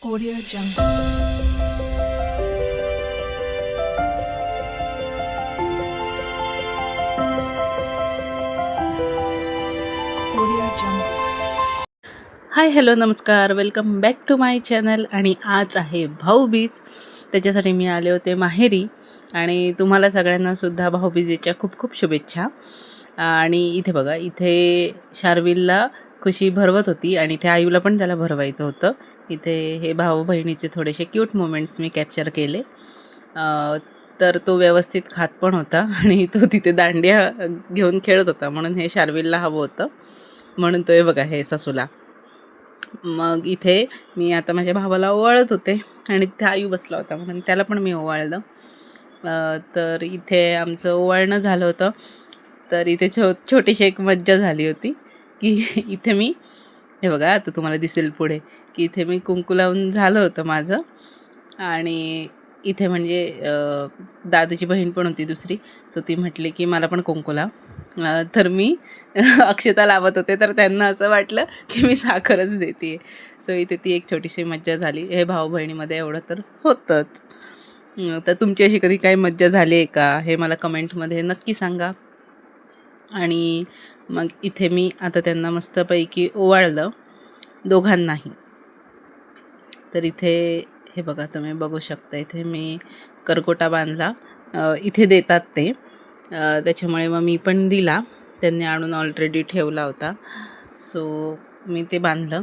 Audio Jungle. Audio Jungle. Hi hello नमस्कार, welcome back to my channel. आणि आज आहे भाऊबीज, त्याच्यासाठी मी आले होते माहेरी. आणि तुम्हाला सगळ्यांनासुद्धा भाऊबीजेच्या खूप खूप शुभेच्छा. आणि इथे बघा, इथे शार्विलला खुशी भरवत होती आणि इथे आयूला पण त्याला भरवायचं होतं. इथे हे भाऊ बहिणीचे थोडेसे क्यूट मोमेंट्स मी कॅप्चर केले. तर तो व्यवस्थित खात पण होता आणि तो तिथे दांडिया घेऊन खेळत होता, म्हणून हे शार्विलला हवं होतं, म्हणून तो हे बघा हे ससूला. मग इथे मी आता माझ्या भावाला ओवाळत होते आणि तिथे आयू बसला होता, म्हणून त्याला पण मी ओवाळलं. तर इथे आमचं ओवाळणं झालं होतं. तर इथे छोटीशी एक मज्जा झाली होती की इथे मी, हे बघा आता तुम्हाला दिसेल पुढे, की इथे मी कुंकू लावून झालं होतं माझं. आणि इथे म्हणजे दादाची बहीण पण होती दुसरी, सो ती म्हटली की मला पण कुंकू लाव. तर मी अक्षता लावत होते, तर त्यांना असं वाटलं की मी साखरच देते. सो इथे ती एक छोटीशी मज्जा झाली. हे भाऊ बहिणीमध्ये एवढं तर होतंच. तर तुमची अशी कधी काही मज्जा झाली आहे का, हे मला कमेंटमध्ये नक्की सांगा. आणि मग इथे मी आता त्यांना मस्तपैकी ओवाळलं, दोघांनाही. तर इथे हे बघा, तुम्ही बघू शकता, इथे मी करकोटा बांधला. इथे देतात ते, त्याच्यामुळे मग मी पण दिला. त्यांनी आणून ऑलरेडी ठेवला होता, सो मी ते बांधलं.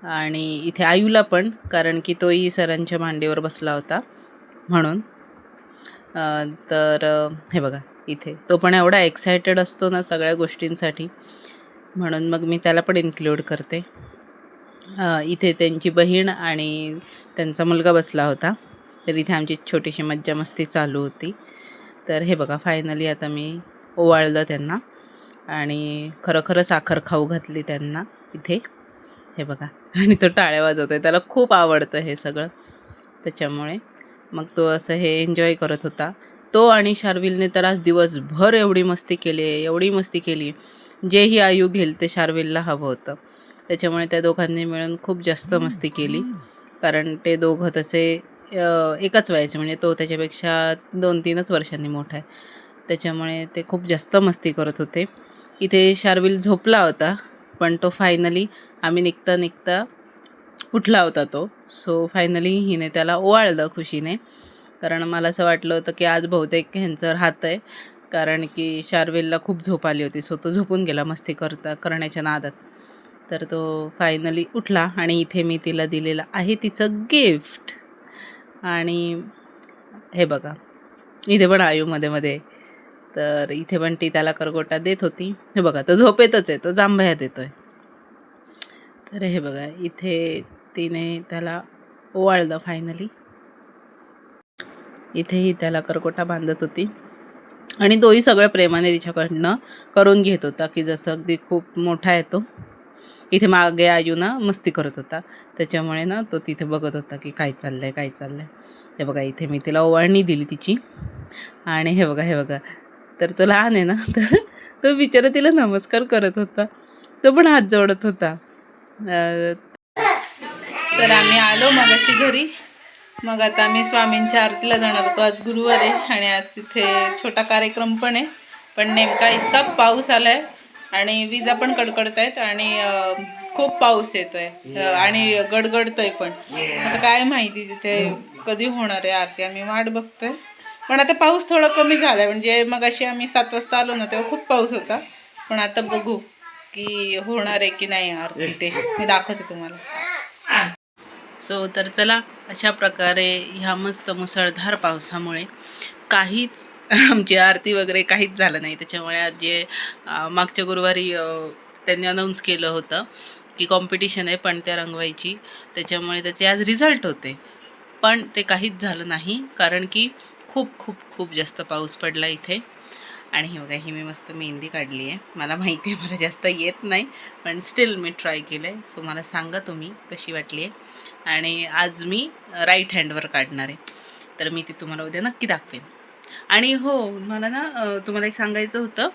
आणि इथे आयूला पण, कारण की तोही सरांच्या मांडीवर बसला होता म्हणून. तर हे बघा, इथे तो पण एवढा एक्सायटेड असतो ना सगळ्या गोष्टींसाठी, म्हणून मग मी त्याला पण इन्क्लूड करते. इथे त्यांची बहीण आणि त्यांचा मुलगा बसला होता. तर इथे आमची छोटीशी मज्जा मस्ती चालू होती. तर हे बघा, फायनली आता मी ओवाळलं त्यांना आणि खरं साखर खाऊ घातली त्यांना इथे. हे बघा, आणि तो टाळ्या वाजवतोय, त्याला खूप आवडतं हे सगळं, त्याच्यामुळे मग तो असं हे एन्जॉय करत होता. तो आणि शार्विलने तर आज दिवसभर एवढी मस्ती केली, एवढी मस्ती केली. जेही आयू घेईल ते शार्विलला हवं होतं, त्याच्यामुळे त्या दोघांनी मिळून खूप जास्त मस्ती केली. कारण ते दोघं तसे एकाच वयाचे, म्हणजे तो त्याच्यापेक्षा 2-3च वर्षांनी मोठा आहे, त्याच्यामुळे ते खूप जास्त मस्ती करत होते. इथे शार्विल झोपला होता, पण तो फायनली, आम्ही निघता उठला होता तो. सो फायनली हिने त्याला ओवाळलं खुशीने, कारण मला असं वाटलं होतं की आज बहुतेक ह्यांचं राहतं आहे, कारण की शार्विलला खूप झोप आली होती. सो तो झोपून गेला मस्ती करण्याच्या नादात. तर तो फायनली उठला आणि इथे मी तिला दिलेलं आहे तिचं गिफ्ट. आणि हे बघा, इथे पण आयू मध्ये, तर इथे पण ती त्याला करगोटा देत होती. हे बघा, तो झोपेतच आहे, तो जांभया देतोय. तर हे बघा, इथे तिने त्याला ओवाळलं फायनली. इथेही त्याला करकोटा बांधत होती आणि तोही सगळं प्रेमाने तिच्याकडनं करून घेत होता, की जसं अगदी खूप मोठा आहे तो. इथे मागे आयू ना मस्ती करत होता, त्याच्यामुळे ना तो तिथे बघत होता की काय चाललंय. ते बघा, इथे मी तिला ओवाळणी दिली तिची. आणि हे बघा, तर तो लहान आहे ना, तर तो बिचारा तिला नमस्कार करत होता, तो पण हात जोडत होता. तर आम्ही आलो मगाशी घरी. मग आता आम्ही स्वामींच्या आरतीला जाणार होतो. आज गुरुवार आहे आणि आज तिथे छोटा कार्यक्रम पण आहे, पण नेमका इतका पाऊस आलाय आणि विजा पण कडकडत आहेत आणि खूप पाऊस येतोय आणि गडगडतोय पण. आता काय माहिती तिथे कधी होणार आहे आरती, आम्ही वाट बघतोय. पण आता पाऊस थोडा कमी झालाय, म्हणजे मग अशी आम्ही 7 वाजता आलो ना तेव्हा खूप पाऊस होता. पण आता बघू की होणार आहे की नाही आरती, ते मी दाखवते तुम्हाला. सो तर चला, अशा प्रकारे ह्या मस्त मुसळधार पावसामुळे काहीच आमची आरती वगैरे काहीच झालं नाही. त्याच्यामुळे आज जे मागच्या गुरुवारी त्यांनी अनाऊन्स केलं होतं की कॉम्पिटिशन आहे पणत्या रंगवायची, त्याच्यामुळे त्याचे आज रिझल्ट होते, पण ते काहीच झालं नाही, कारण की खूप खूप खूप जास्त पाऊस पडला इथे. आणि ही बघा, ही मी मस्त मेहंदी काढली आहे. मला माहिती आहे मला जास्त येत नाही, पण स्टील मी ट्राय केलं आहे. सो मला सांगा तुम्ही कशी वाटली आहे. आणि आज मी राईट हँडवर काढणार आहे, तर मी ती तुम्हाला उद्या नक्की दाखवेन. आणि हो, मला ना तुम्हाला एक सांगायचं होतं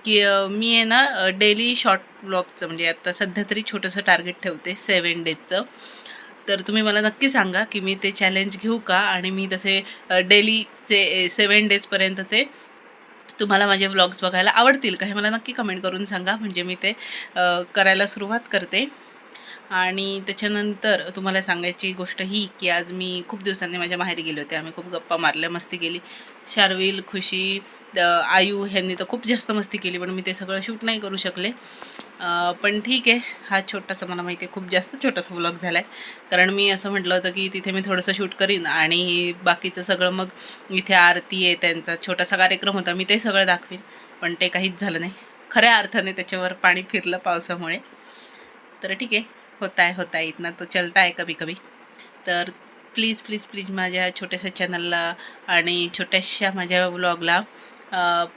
की मी आहे ना डेली शॉर्ट ब्लॉगचं, म्हणजे आता सध्या तरी छोटंसं टार्गेट ठेवते 7 डेजचं. तर तुम्ही मला नक्की सांगा की मी ते चॅलेंज घेऊ का, आणि मी तसे डेलीचे 7 डेजपर्यंतचे तुम्हाला माझे व्लॉग्स बघायला आवडतील का, हे मला नक्की कमेंट करून सांगा. म्हणजे मी ते करायला सुरुवात करते. आणि त्याच्यानंतर तुम्हाला सांगायची गोष्ट ही की आज मी खूप दिवसांनी माझ्या माहेरी गेले होते. आम्ही खूप गप्पा मारल्या, मस्ती केली. शार्विल, खुशी, आयू ह्यांनी तर खूप जास्त मस्ती केली, पण मी ते सगळं शूट नाही करू शकले. पण ठीक आहे, हा छोटासा, मला माहिती आहे खूप जास्त छोटासा व्लॉग झाला आहे, कारण मी असं म्हटलं होतं की तिथे मी थोडंसं शूट करीन आणि बाकीचं सगळं मग इथे आरती आहे, त्यांचा छोटासा कार्यक्रम होता, मी ते सगळं दाखवीन. पण ते काहीच झालं नाही. खऱ्या अर्थाने त्याच्यावर पाणी फिरलं पावसामुळे. तर ठीक आहे, होता है इतना तो चलता है कभी कभी. तर प्लीज प्लीज प्लीज माझ्या छोट्याशा चॅनलला आणि छोट्याशा माझ्या व्लॉगला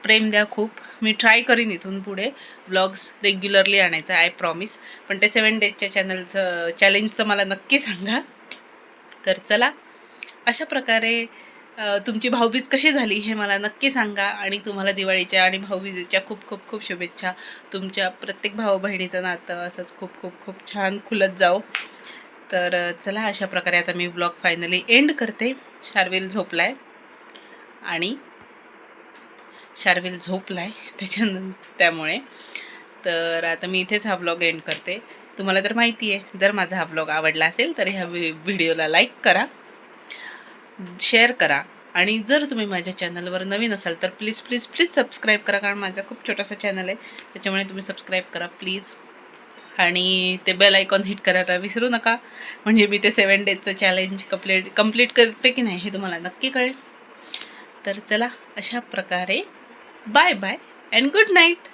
प्रेम द्या खूप. मी ट्राय करीन इथून पुढे व्लॉग्स रेग्युलरली आणायचं, आय प्रॉमिस. पण ते 7 डेजच्या चॅलेंजचं मला नक्की सांगा. तर चला, अशा प्रकारे तुमची भाऊबीज कशी झाली हे मला नक्की सांगा. आणि तुम्हाला दिवाळीच्या आणि भाऊबीजेच्या खूप खूप खूप शुभेच्छा. तुमच्या प्रत्येक भाऊ बहिणीचं नातं असंच खूप खूप खूप छान खुलत जाओ. तर चला, अशा प्रकारे आता मी ब्लॉग फायनली एंड करते. शार्विल झोपलाय त्यामुळे तर आता मी इथेच हा ब्लॉग एंड करते. तुम्हाला तर माहिती आहे, जर माझा हा ब्लॉग आवडला असेल तर ह्या व्हिडिओला लाईक करा, शेअर करा. आणि जर तुम्ही माझ्या चॅनलवर नवीन असाल तर प्लीज प्लीज प्लीज सबस्क्राईब करा, कारण माझा खूप छोटासा चॅनल आहे, त्याच्यामुळे तुम्ही सबस्क्राईब करा प्लीज. आणि ते बेल आयकॉन हिट करायला विसरू नका, म्हणजे मी ते 7 डेजचं चॅलेंज कंप्लीट करते की नाही हे तुम्हाला नक्की कळेल. तर चला, अशा प्रकारे bye bye and good night.